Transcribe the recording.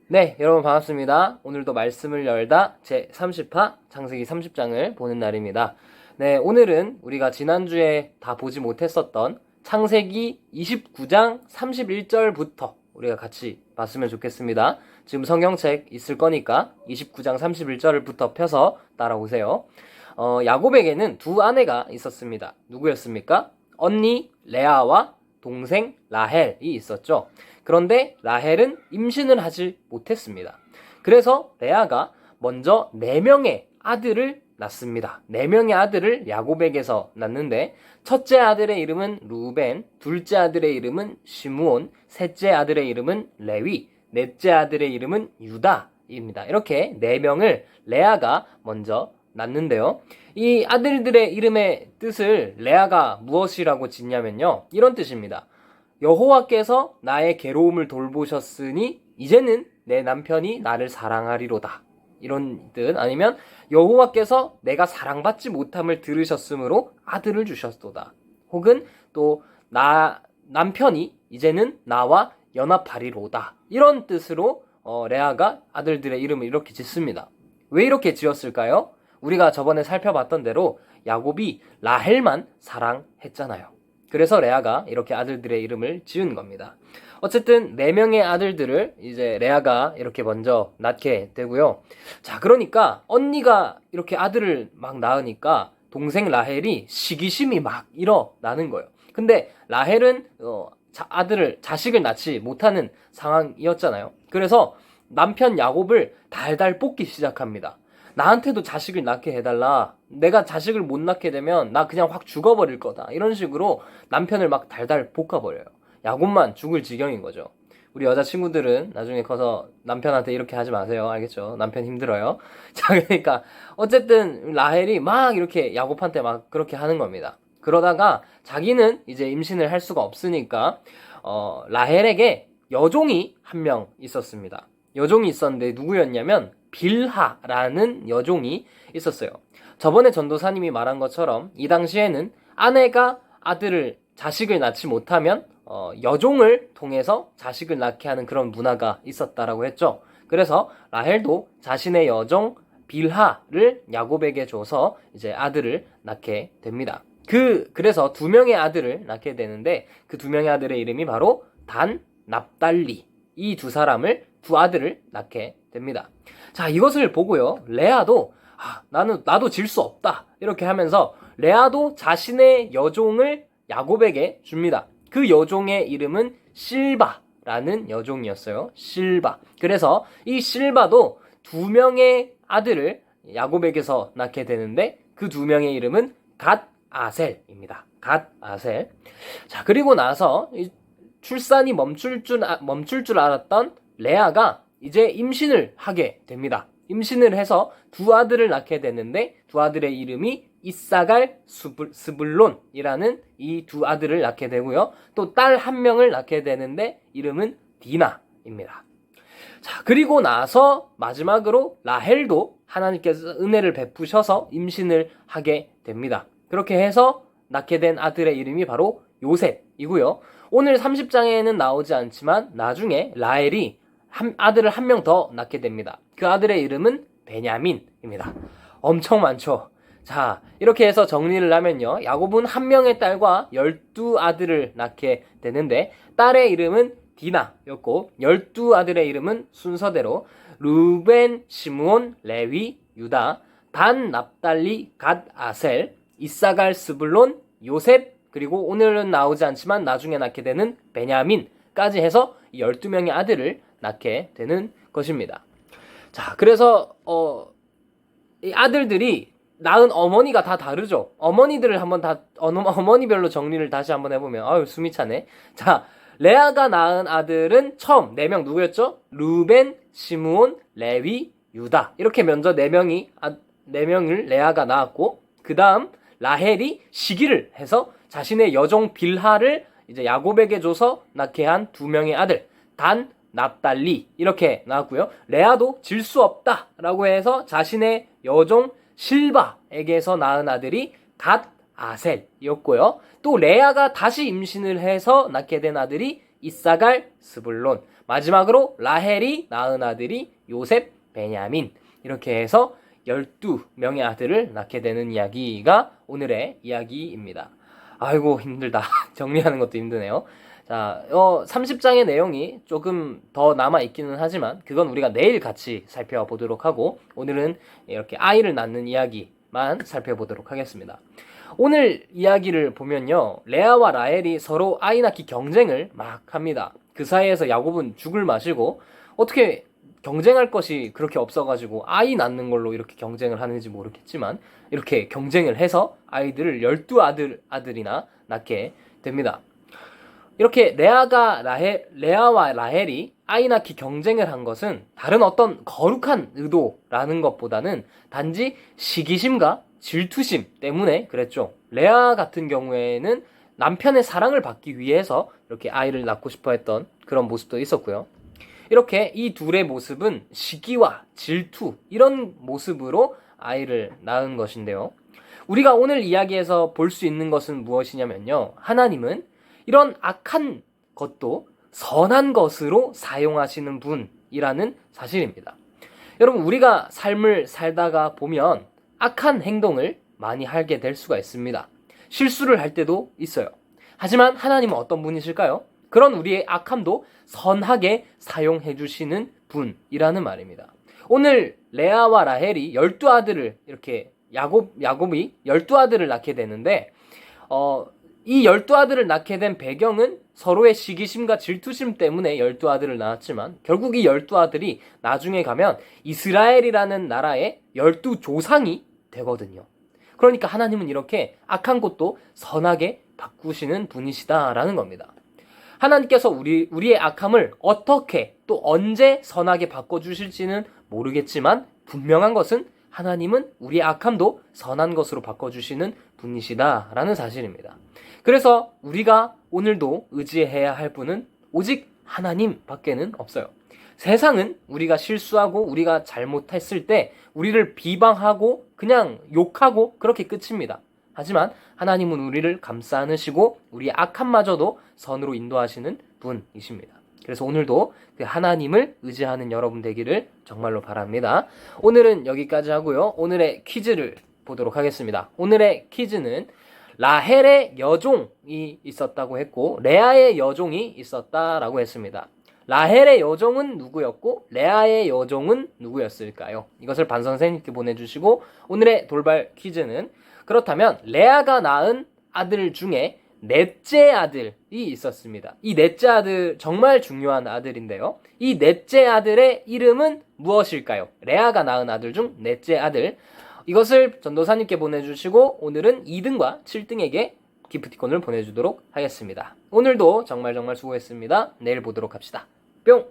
네, 여러분 반갑습니다. 오늘도 말씀을 열다 제 30화 창세기 30장을 보는 날입니다. 네, 오늘은 우리가 지난주에 다 보지 못했었던 창세기 29장 31절부터 우리가 같이 봤으면 좋겠습니다. 지금 성경책 있을 거니까 29장 31절부터 펴서 따라오세요. 야곱에게는 두 아내가 있었습니다. 누구였습니까? 언니 레아와 동생 라헬이 있었죠. 그런데 라헬은 임신을 하지 못했습니다. 그래서 레아가 먼저 4명의 아들을 낳습니다. 4명의 아들을 야곱에게서 낳는데 첫째 아들의 이름은 루벤, 둘째 아들의 이름은 시므온, 셋째 아들의 이름은 레위, 넷째 아들의 이름은 유다입니다. 이렇게 4명을 레아가 먼저 낳는데요. 이 아들들의 이름의 뜻을 레아가 무엇이라고 짓냐면요. 이런 뜻입니다. 여호와께서 나의 괴로움을 돌보셨으니 이제는 내 남편이 나를 사랑하리로다. 이런 뜻. 아니면 여호와께서 내가 사랑받지 못함을 들으셨으므로 아들을 주셨도다. 혹은 또 남편이 이제는 나와 연합하리로다. 이런 뜻으로 레아가 아들들의 이름을 이렇게 짓습니다. 왜 이렇게 지었을까요? 우리가 저번에 살펴봤던 대로 야곱이 라헬만 사랑했잖아요. 그래서 레아가 이렇게 아들들의 이름을 지은 겁니다. 어쨌든 4명의 아들들을 이제 레아가 이렇게 먼저 낳게 되고요. 자, 그러니까 언니가 이렇게 아들을 막 낳으니까 동생 라헬이 시기심이 막 일어나는 거예요. 근데 라헬은 자식을 낳지 못하는 상황이었잖아요. 그래서 남편 야곱을 달달 볶기 시작합니다. 나한테도 자식을 낳게 해달라. 내가 자식을 못 낳게 되면 나 그냥 확 죽어버릴 거다. 이런 식으로 남편을 막 달달 볶아버려요. 야곱만 죽을 지경인 거죠. 우리 여자친구들은 나중에 커서 남편한테 이렇게 하지 마세요. 알겠죠? 남편 힘들어요. 자, 그러니까 어쨌든 라헬이 막 이렇게 야곱한테 막 그렇게 하는 겁니다. 그러다가 자기는 이제 임신을 할 수가 없으니까 라헬에게 여종이 한 명 있었습니다. 여종이 있었는데 누구였냐면 빌하라는 여종이 있었어요. 저번에 전도사님이 말한 것처럼 이 당시에는 아내가 자식을 낳지 못하면 여종을 통해서 자식을 낳게 하는 그런 문화가 있었다라고 했죠. 그래서 라헬도 자신의 여종 빌하를 야곱에게 줘서 이제 아들을 낳게 됩니다. 그래서 2명의 아들을 낳게 되는데 그 2명의 아들의 이름이 바로 단, 납달리, 이 두 아들을 낳게 됩니다. 자, 이것을 보고요. 레아도 나도 질 수 없다. 이렇게 하면서 레아도 자신의 여종을 야곱에게 줍니다. 그 여종의 이름은 실바라는 여종이었어요. 실바. 그래서 이 실바도 2명의 아들을 야곱에게서 낳게 되는데 그 2명의 이름은 갓아셀입니다. 갓아셀. 자, 그리고 나서 출산이 멈출 줄 알았던 레아가 이제 임신을 하게 됩니다. 임신을 해서 2 아들을 낳게 되는데 2 아들의 이름이 이사갈, 스불론이라는 이 2 아들을 낳게 되고요. 또 딸 1명을 낳게 되는데 이름은 디나입니다. 자, 그리고 나서 마지막으로 라헬도 하나님께서 은혜를 베푸셔서 임신을 하게 됩니다. 그렇게 해서 낳게 된 아들의 이름이 바로 요셉이고요. 오늘 30장에는 나오지 않지만 나중에 라헬이 아들을 1명 더 낳게 됩니다. 그 아들의 이름은 베냐민입니다. 엄청 많죠. 자, 이렇게 해서 정리를 하면요. 야곱은 1명의 딸과 12아들을 낳게 되는데 딸의 이름은 디나였고 12아들의 이름은 순서대로 루벤, 시므온, 레위, 유다, 단, 납달리, 갓, 아셀, 이사갈, 스불론, 요셉, 그리고 오늘은 나오지 않지만 나중에 낳게 되는 베냐민까지 해서 12명의 아들을 낳게 되는 것입니다. 자, 그래서 이 아들들이 낳은 어머니가 다 다르죠. 어머니들을 한번 어머니별로 정리를 다시 한번 해보면 숨이 차네. 자, 레아가 낳은 아들은 처음 4명 누구였죠? 루벤, 시므온, 레위, 유다. 이렇게 먼저 4명을 레아가 낳았고 그 다음 라헬이 시기를 해서 자신의 여종 빌하를 이제 야곱에게 줘서 낳게 한 2명의 아들 단, 납달리 이렇게 나왔고요. 레아도 질 수 없다라고 해서 자신의 여종 실바에게서 낳은 아들이 갓 아셀이었고요. 또 레아가 다시 임신을 해서 낳게 된 아들이 이사갈, 스불론. 마지막으로 라헬이 낳은 아들이 요셉, 베냐민. 이렇게 해서 12명의 아들을 낳게 되는 이야기가 오늘의 이야기입니다. 아이고 힘들다. 정리하는 것도 힘드네요. 자, 30장의 내용이 조금 더 남아있기는 하지만 그건 우리가 내일 같이 살펴보도록 하고 오늘은 이렇게 아이를 낳는 이야기만 살펴보도록 하겠습니다. 오늘 이야기를 보면요, 레아와 라헬이 서로 아이 낳기 경쟁을 막 합니다. 그 사이에서 야곱은 죽을 마시고 어떻게 경쟁할 것이 그렇게 없어가지고 아이 낳는 걸로 이렇게 경쟁을 하는지 모르겠지만 이렇게 경쟁을 해서 아이들을 12아들이나 낳게 됩니다. 이렇게 레아와 라헬이 아이 낳기 경쟁을 한 것은 다른 어떤 거룩한 의도라는 것보다는 단지 시기심과 질투심 때문에 그랬죠. 레아 같은 경우에는 남편의 사랑을 받기 위해서 이렇게 아이를 낳고 싶어 했던 그런 모습도 있었고요. 이렇게 이 둘의 모습은 시기와 질투 이런 모습으로 아이를 낳은 것인데요. 우리가 오늘 이야기에서 볼 수 있는 것은 무엇이냐면요. 하나님은 이런 악한 것도 선한 것으로 사용하시는 분이라는 사실입니다. 여러분, 우리가 삶을 살다가 보면 악한 행동을 많이 하게 될 수가 있습니다. 실수를 할 때도 있어요. 하지만 하나님은 어떤 분이실까요? 그런 우리의 악함도 선하게 사용해 주시는 분이라는 말입니다. 오늘 레아와 라헬이 12아들을 이렇게 야곱이 12아들을 낳게 되는데 이 12아들을 낳게 된 배경은 서로의 시기심과 질투심 때문에 12아들을 낳았지만 결국 이 12아들이 나중에 가면 이스라엘이라는 나라의 12조상이 되거든요. 그러니까 하나님은 이렇게 악한 것도 선하게 바꾸시는 분이시다라는 겁니다. 하나님께서 우리의 악함을 어떻게 또 언제 선하게 바꿔주실지는 모르겠지만 분명한 것은 하나님은 우리의 악함도 선한 것으로 바꿔주시는 분이시다라는 사실입니다. 그래서 우리가 오늘도 의지해야 할 분은 오직 하나님밖에는 없어요. 세상은 우리가 실수하고 우리가 잘못했을 때 우리를 비방하고 그냥 욕하고 그렇게 끝입니다. 하지만 하나님은 우리를 감싸 안으시고 우리의 악함마저도 선으로 인도하시는 분이십니다. 그래서 오늘도 그 하나님을 의지하는 여러분 되기를 정말로 바랍니다. 오늘은 여기까지 하고요. 오늘의 퀴즈를 보도록 하겠습니다. 오늘의 퀴즈는 라헬의 여종이 있었다고 했고 레아의 여종이 있었다라고 했습니다. 라헬의 여종은 누구였고 레아의 여종은 누구였을까요? 이것을 반 선생님께 보내주시고 오늘의 돌발 퀴즈는 그렇다면 레아가 낳은 아들 중에 넷째 아들이 있었습니다. 이 넷째 아들 정말 중요한 아들인데요. 이 넷째 아들의 이름은 무엇일까요? 레아가 낳은 아들 중 넷째 아들. 이것을 전도사님께 보내주시고 오늘은 2등과 7등에게 기프티콘을 보내주도록 하겠습니다. 오늘도 정말 수고했습니다. 내일 보도록 합시다. 뿅!